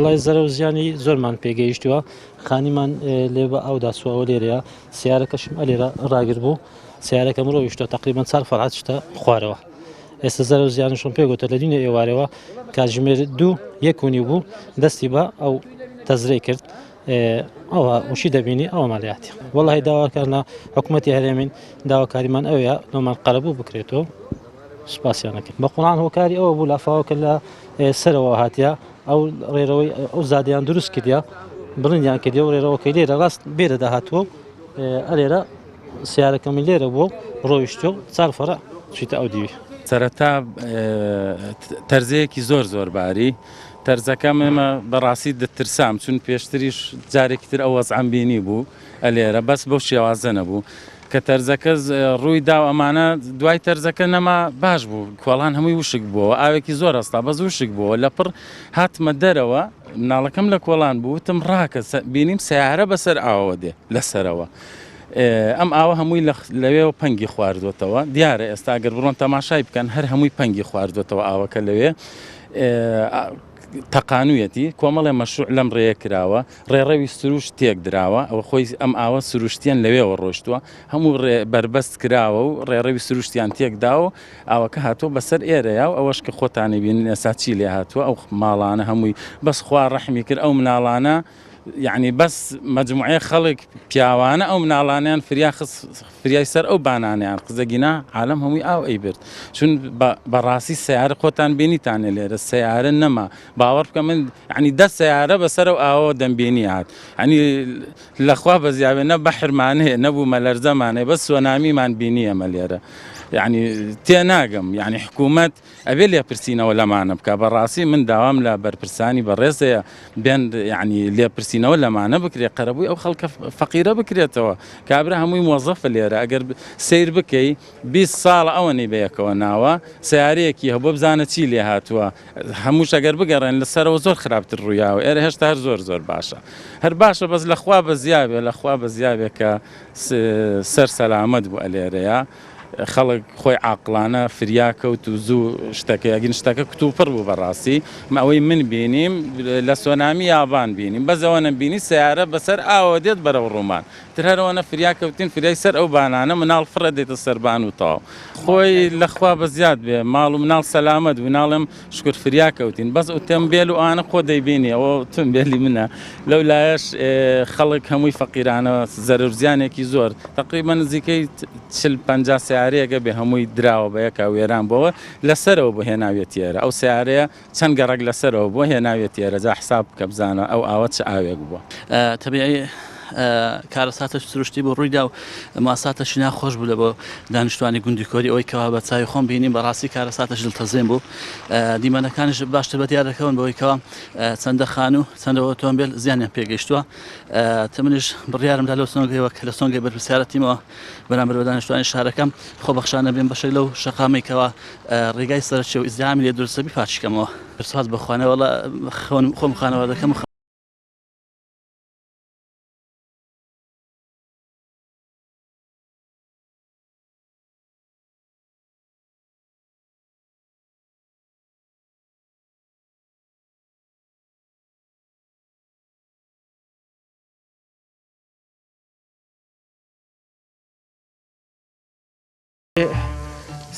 وڵای زەرە و زیانی زۆرمان پێگەیشتووە خانیمان لێ بە ئەودا سوەوە لێرەیە سیارەکەشم ئەلێرە ڕاگر بوو سیارەکە مرۆیشتە تقریبان 4 فەرعات شتە خوارەوە ئێستا زەرە و زیانشم پێگوتە لە دینە ئێوارەوە کاتژمێر 2:1 بوو دەستی بە ئەو تەزرەی کرد ئەوە وشی دەبینی ئەوە مالیاتی وەڵی داواکارنا حکوومەتی هەرێمین داواکاریمان ئەوەیە نۆمان قەرەبوو بکرێتەوە سوپاسیانەکە بە قوڵان هۆکاری ئەوە بوو لافاوکە لە سەرەوە هاتیە ئەو ڕێرەوەی ئەو زادیان دروست کردیا بڵندیان کردی و ڕێرەوەکەی لێرە ڕاست بێرە داهاتووە ئەلێرە سیارەکەمی لێرە بوو ڕۆیشتۆ 4 فەرع چیتە ئەو دیوی سەرەتا تەرزەیەکی زۆر باری تەرزەکەم ئێمە بەڕاستی دەترسام چون پێشتریش جارێکی تر ئەو وەزعەم بینی بوو ئەلێرە بەس بەو شێوازە نەبوو کە تەرزەکە ڕووی دا ئەمانە دوای تەرزەکە نەما باش بوو کۆڵان هەمووی وشک بووە ئاوێکی زۆر ئەستا بەس وشک بووە لە پڕ هاتمە دەرەوە مناڵەکەم لە کۆڵان بوو وتم ڕاکە بینیم سیارە بەسەر ئاوە دێ لەسەرەوە ئەم ئاوە هەمووی لەوێەوە پەنگی خواردوێتەوە دیارە ئێستا ئەگەر بڕۆن تەماشای بکەن هەر هەمووی پەنگی خواردوێتەوە ئاوەکە لەوێ تەقانوویەتی کۆمەڵێ مەشروع لەم ڕێیە کراوە ڕێڕەوی سروش تێک دراوە ئەوە خۆی ئەم ئاوە سروشتیان لەوێەوە ڕۆشتووە هەموو بربەست کراوە و ڕێڕەوی سروشتیان تێکداوە ئاوەکە هاتووە بەسەر ئێرەیە و ئەوەش کە خۆتانی بینن ئێستا چی لێ هاتووە ئەو ماڵانە هەمووی بەس خوا ڕەحمی کرد ئەو مناڵانە یعنی بەس مەجموعەیە خەڵک پیاوانە ئەو مناڵانیان فریای سەر ئەو بانانیان قزەگینا عالم هەمووی ئاو ئەی برد چون بەڕاستی سیارە خۆتان بینیتانێ لێرە سیارە نەما باوەڕ بکە من ینی 10 سیارە بەسەر ئەو ئاوە دەمبینی هات ینی لەخوا بەزیاوێ نە بەحرمانەیە نەبوو مەلەرزەمانێ بەس سۆنامیمان بینی ئەمە لێرە يعني تێناگەم يعني حکوومەت ئەبێ لێپرسینەوە لەمانە بکە بەڕاستی من داوام لە بەرپرسانی بەڕێزەیە بێن يعني لێپرسینەوە لەمانە بکرێت قەرەبووی ئەو خەڵکە فەقیرە بکرێتەوە کابرا هەمووی مۆزەفە لێرە ئەگەر سیر بکەی 20 ساڵ ئەوەنی بەیەکەوە ناوە سیارەیەکی هەبوو بزانە چی لێ هاتووە هەمووش ئەگەر بگەڕێن لەسەرەوە زۆر خراپتر ڕوویاوە ئێرە هێشتا هەر زۆر باشە هەر باشە بەس لەخوا بە زیابێ کە سەر سەلامەت بوو ئەلێرەیە خەڵک خۆی عاقلانە فریاکەوت و زوو شتەکە یاگین شتەکە کتوپڕ بوو بەڕاستی ئەوەی من بینیم لە سۆنامی یابان بینیم بەزەوە نەبینی سیارە بەسەر ئاوە دێت بەرەو ڕوومان تر هەرەوەنە فریاکەوتین فریای سەر ئەو بانانە مناڵ فڕە دێتە سەربان و تاو خۆی لەخوا بە زیاد بێ ماڵ و مناڵ سەلامەت و ناڵێم شکر فریاکەوتین بەس ئۆتۆمبیل و ئانە خۆ دەیبینی ئەوە ئۆتۆمبیلی منە لەو لایەش خەڵک هەمووی فەقیرانە زەرورزیانێکی زۆر تقریبا نزیکەی 40-50 سیارەیەگە بێ هەمووی دراوە بە یەکا وێران بۆەوە لەسەرەوە بۆ هێناوێتیێرە ئەو سیارەیە چەند گەڕک لەسەرەوە بۆ هێناوێتیێرە جا حساب بکە بزانە ئەو ئاوە چ ئاوێک بووە تەبیعی کارەساتە سروشتی بۆ ڕوویدا و ماساتەشی ناخۆش بوو لە بۆ دانیشتوانی گوندی کۆری ئەوەی کەوا بە چاوی خۆم بینیم بەڕاستی کارەساتەش دڵتەزێن بوو دیمەنەکانش باشتر بە دیار دەکەون بەوەی کەوا چەندە خان و چەندە ئۆتۆمبیل زیانیان پێگەیشتووە تمنیش بڕیارمدا لەو سۆنگەیەوە کە لە سۆنگەی بەرپرسیارەتیمەوە بەرامبەر بە دانیشتوانی شارەکەم خۆبەخشانە بێن بەشەی لەو شەقامێکەوە ڕێگای سەرچێ و ئیزدیامی لێ دروستەبی پاچیکەمەوە سپاس بەخوانەوەڵە خۆم خانەوادەکەم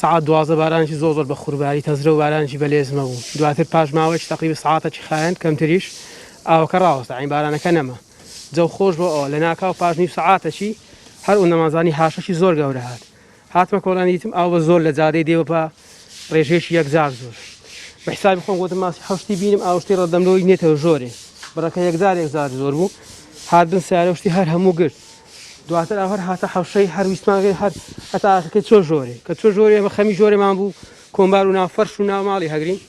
سعات 12 بارانشی زۆر بە خوورباری تەزرە و بارانشی بەلێزمە بوو دواتر پاش ماوەی تقریبا سعاتێکی خایەن کەمتریش ئاوەکە ڕاوەستە عین بارانەکە نەما جەو خۆش بۆ ئەوە لە ناکاو پاش نیو سعاتەکی هەر ئەو نەمازانی هاشەشی زۆر گەورە هاتمە کۆڵانی دیتم ئاوە زۆر لە جارەی دێوە بە ڕێژێکی یەکجار زۆر بە حسابی خۆم گوتم ماسی حەوشتی بینم ئاوشتی ڕەدەملۆی نێتەوە زۆرێ بڕەکە یەکجار زۆر بوو هاتبن سیارەشتی هەر هەموو گرت دواتر ئەوهر هاتە حەوشەی هەر ویسمانگەی هەر هەتاکە چۆ ژۆرێ کە چۆ ژۆرێ ئەمە خەمی ژۆرێمان بوو کۆمبار و ناوفەرش و ناوماڵی هەگرین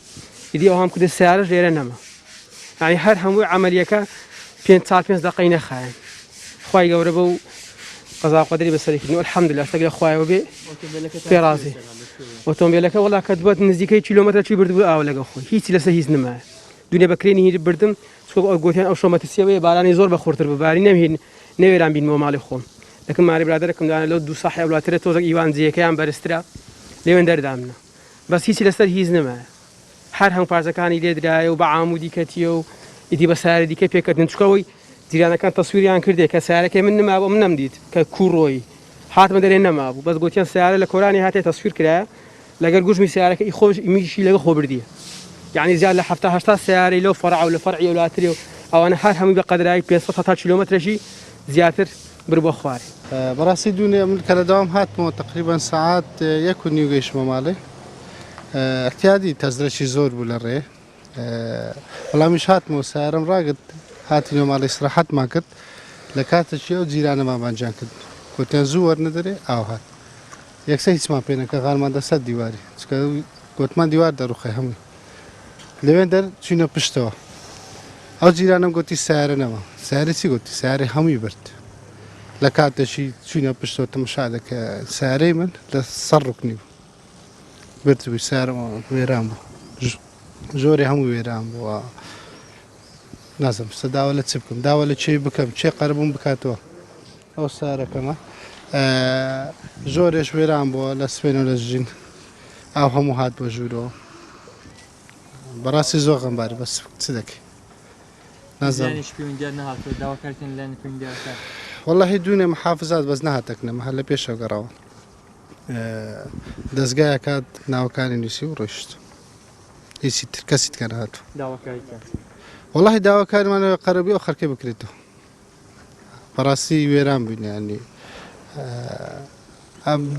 ئیدی ئەو هەم کردە سیارەش لێرە نەما یعنی هەر هەمووی عەمەلیەکە 5 دقەی نەخایەن خوای گەورە بە و قەزا قەدەری بەسەرکردن الحەمدولله شتێک لە خوایەوە بێ پێڕازی ئۆتۆمبیلەکە وەڵا کە دوات نزیکەی کیلۆمەتر چی بردبوو ئاو لەگە خۆی هیچی لەسەر هیچ نمایە دوێنێ بەکرێنی هیر بردم ئەو گوتیان ئەو شۆمەتەسیەوەی بارانی زۆر بەخۆرتر بباری نەمهێن نەوێران بینەوە ماڵی خۆم لەکەم ماری برادەرەکەم دانا لەو دوو ساحی وڵاترە تۆزێک ئیوان جیەکەیان بەرزترا لێوێن دەردامنە بەس هیچی لەسەر هیچ نەمایە هەر هەموو پارچەکانی لێ درایە و بە عامودی کەتیە و ئیدی بە سیارە دیکە پێکردن چکەوەی جیرانەکان تەسووریان کردێ کە سیارەکەی من نمابوو من نەمدیت کە کوڕۆی هاتمە دەرێ نەمابوو بەس گوتیان سیارە لە کۆرانی هاتێ تەسویر کرایە لەگەر گوژمی سیارەکەی خۆش میشی لەگە خۆبردیە یعنی زیاد لە 70 سیارەی لەو فەرع و لە فەرعی وڵاتری و ئەوانە هەر هەمووی بە قەدرایی 500 کیلۆمەترێکی زیاتر بر بۆ خوارێ بەڕاستی دوونێ من کە لە داوام هاتمەوە تقریبان سعات 1:30 گەیشتمە ماڵێ احتیادی تەزرەکی زۆر بوو لە ڕێ بەڵامیش هاتمەوە سیارەم ڕاگرت هاتینەوە ماڵی استراحەتمان کرد لە کاتێکی ئەو جیرانەمان بانجان کرد گوتیان زوو وەرنەدەرێ ئاو هات یەکسە هیچمان پێ نەکە غارمان دەسەر دیواری چکە گوتمان دیوار دەڕوخی هەمووی لەوێن دەر چوینە پشتەوە ئەو جیرانم گوتی سیارە نەما سیارە چی گوتی سیارەی هەمووی برد لە کاتێکی چوینە پشتەوە تەماشا دەکە سیارەی من لە سەر ڕوکنی بوو بردبووی سیارەمە وێران بوو زۆری هەموو وێران بووە نازم سەداوە لە چ بکەم داوە لە چێ بکەم چێ قەربووم بکاتەوە ئەو سارەکەمە زۆرێش وێران بووە لە سوێنە لە ژین ئاو هەموو هات بۆ ژوورەوە بەڕاستی زۆر غەمبارە بەس چ دەکەی نازانم والله دوونێ محافزات بەس نهاتەکنەمە هەر لە پێشەوە گەڕاوە دەستگایە کات ناوەکانی نووسی و ڕۆیشت هیچی تر کەسی تکە نهاتوو والله داواکاریمانەوە قەرەبی ئەو خەرکەی بکرێتەوە بەڕاستی وێران بووین ینی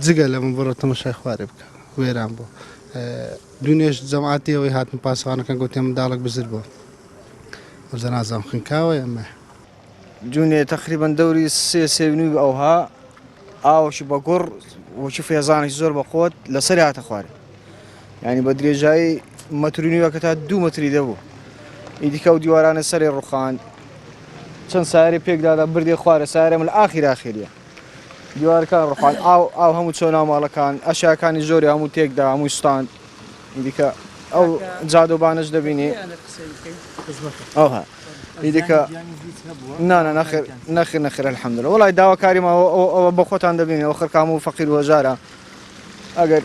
جگە لە من بڕۆ تەماشای خوارێ بکە وێران بوو دوونێش جەماعەتی ئەوەی هاتن پاسەوانەکان گوتیان منداڵێک بزر بووە وەزە نازانم خنکاوە ئەمە جونێ تقریبان دەوری سێنووی ئەوها ئاوەشی بە گوڕ وەچی فێزانێکی زۆر بە خۆت لەسەر هاتە خوارێ ینی بە درێژایی مەترینیوە کە تا 2 مەتری دەبوو ئیدیکە و دیوارانە سەری ڕوخان چەند سایری پێکدادا بردێ خوارە سایرەم لە ئاخیراخیریە دیوارەکان ڕوخان ئاو هەموو چۆ ناوماڵەکان ئەشیاکانی زۆری هەموو تێکدا هەمووی ستاند ئیدیکە ئەو جادۆبانش دەبینی ئەوها ئیدیکە نانە نەخر الحەمدولە وڵای داواکاریمە ئەوە بە خۆتان دەبینی ئەو خەرکام و فەقیر و هەژارە ئەگەر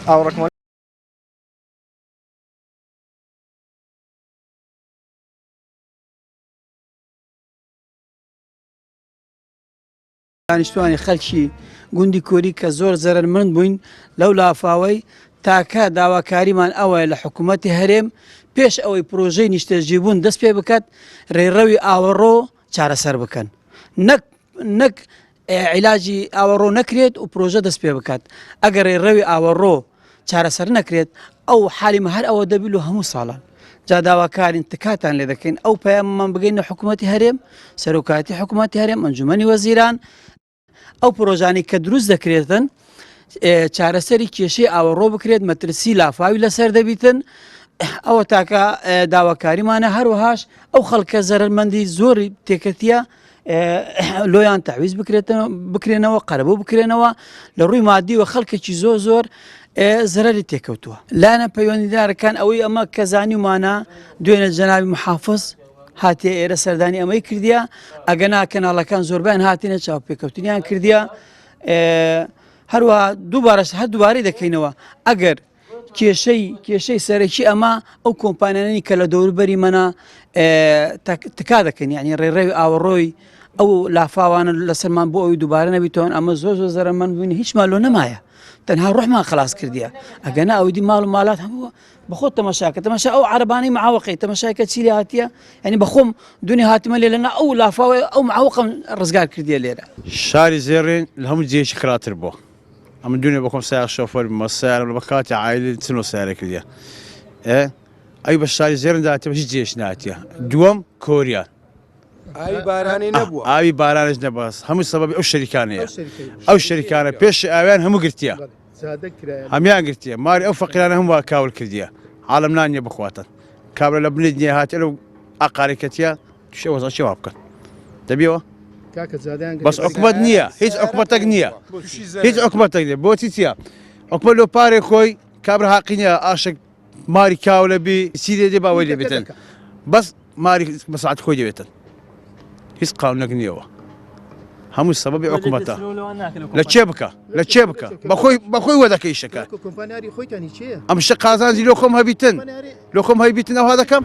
ئاوڕەکمە دانیشتوانی خەڵکی گوندی کوردی کە زۆر زەرمەند بووین لەو لافاوەی تاکە داواکاریمان ئەوە لە حکوومەتی هەرێم پێش ئەوەی پرۆژەی نیشتەجیبوون دەست پێ بکات ڕێڕەوی ئاوەڕۆ چارەسەر بکەن نەک عیلاجی ئاوەڕۆ نەکرێت و پرۆژە دەست پێ بکات ئەگەر ڕێڕەوی ئاوەڕۆ چارەسەر نەکرێت ئەو حالیمە هەر ئەوە دەبیل و هەموو ساڵان جا داواکارین تکاتان لێ دەکەین ئەو پەیاممان بگەینە حکوومەتی هەرێم سەرۆکاتی حکوومەتی هەرێم ئەنجومەنی وەزیران ئەو پرۆژانی کە دروست دەکرێتن چارەسەری کێشەی ئاوەڕۆ بکرێت مەترسی لافاوی لەسەر دەبیتن ئەوە تاکە داواکاریمانە هەروەهاش ئەو خەڵکە زەرمەندی زۆری تێکەتیە لۆیان تاویز بکرێنەوە قەرەبوو بکرێنەوە لە ڕووی مادی و خەڵکێکی زۆر زەرری تێکەوتووە لایەنە پەیوەندیدارەکان ئەوەی ئەمە کەزانی ومانە دوێنە جەنابی محافظ هاتیە ئێرە سەردانی ئەمەی کردیە ئەگەنا کەناڵەکان زۆربیان هاتینە چاوپێکەوتنیان کردیە هەروەها هەر دووبارەی دەکەینەوە ئەگەر کێشەی سەرەکی ئەمە ئەو کۆمپانیانی کە لە دەوروبەری منە تکا دەکەن یعنی ڕێڕەوی ئاوەڕۆی ئەو لافاوانە لەسەرمان بۆ ئەوی دووبارە نەبیتەوەن ئەمە زۆر زەرمەند بووین هیچ مالۆ نەمایە تەنها ڕۆحمان خلاص کردیە ئەگەنا ئەوی دی ماڵ و مالات هەمووە بەخۆت تەماشاکە تەماشا ئەو عربانەی معاوقی تەماشاکە چیلی هاتیە ینی بەخۆم دونی هاتیمە لێ لەنا ئەو لافاوە ئەو معاوقم ڕزگار کردیە لێرە شاری زێڕێن لە هەموو جێشی خراتر بۆ ئەمە دوێنێ بەخۆم سایق شۆفەر مەسیارم لە بە کاتی عایلی چنۆ سیارە کردیە ئەی بە شاری زێرن داهاتێ هیچ جێش نهاتیە دووەم کۆریان ئاوی بارانی نەبووە ئاوی بارانش نەباس هەموو سەبەبی ئەو شەریکانەیە ئەو شەریکانە پێش ئاویان هەموو گرتیە هەمیان گرتیە ماری ئەو فەقیرانە هەموو کاول کردیە عالم نانیە بخواتن کابرا لە بنێت نییە هاتیە لەو ئاقارێکەتیە تووشێ وەزا چێوا بکەن دەبیەوە بەس حکومەت نییە هیچ حکومەتێک نییە هیچ حکومەتێک نیە بۆچی چییە حکومەت لۆ پارێک خۆی کابرا حاقینە ئاشک ماری کاو لەبی چی دێ باوەی لێبێتن بەس ماری بەسعات خۆی دەبێتن هیچ قانونێک نییەوە هەموو سەبەبی حکومەتە لە چێ بکە بەخۆی وەدەکەی شەکە ئەم شە قازانجی لۆ خۆم هەبیتن ئەوها دەکەم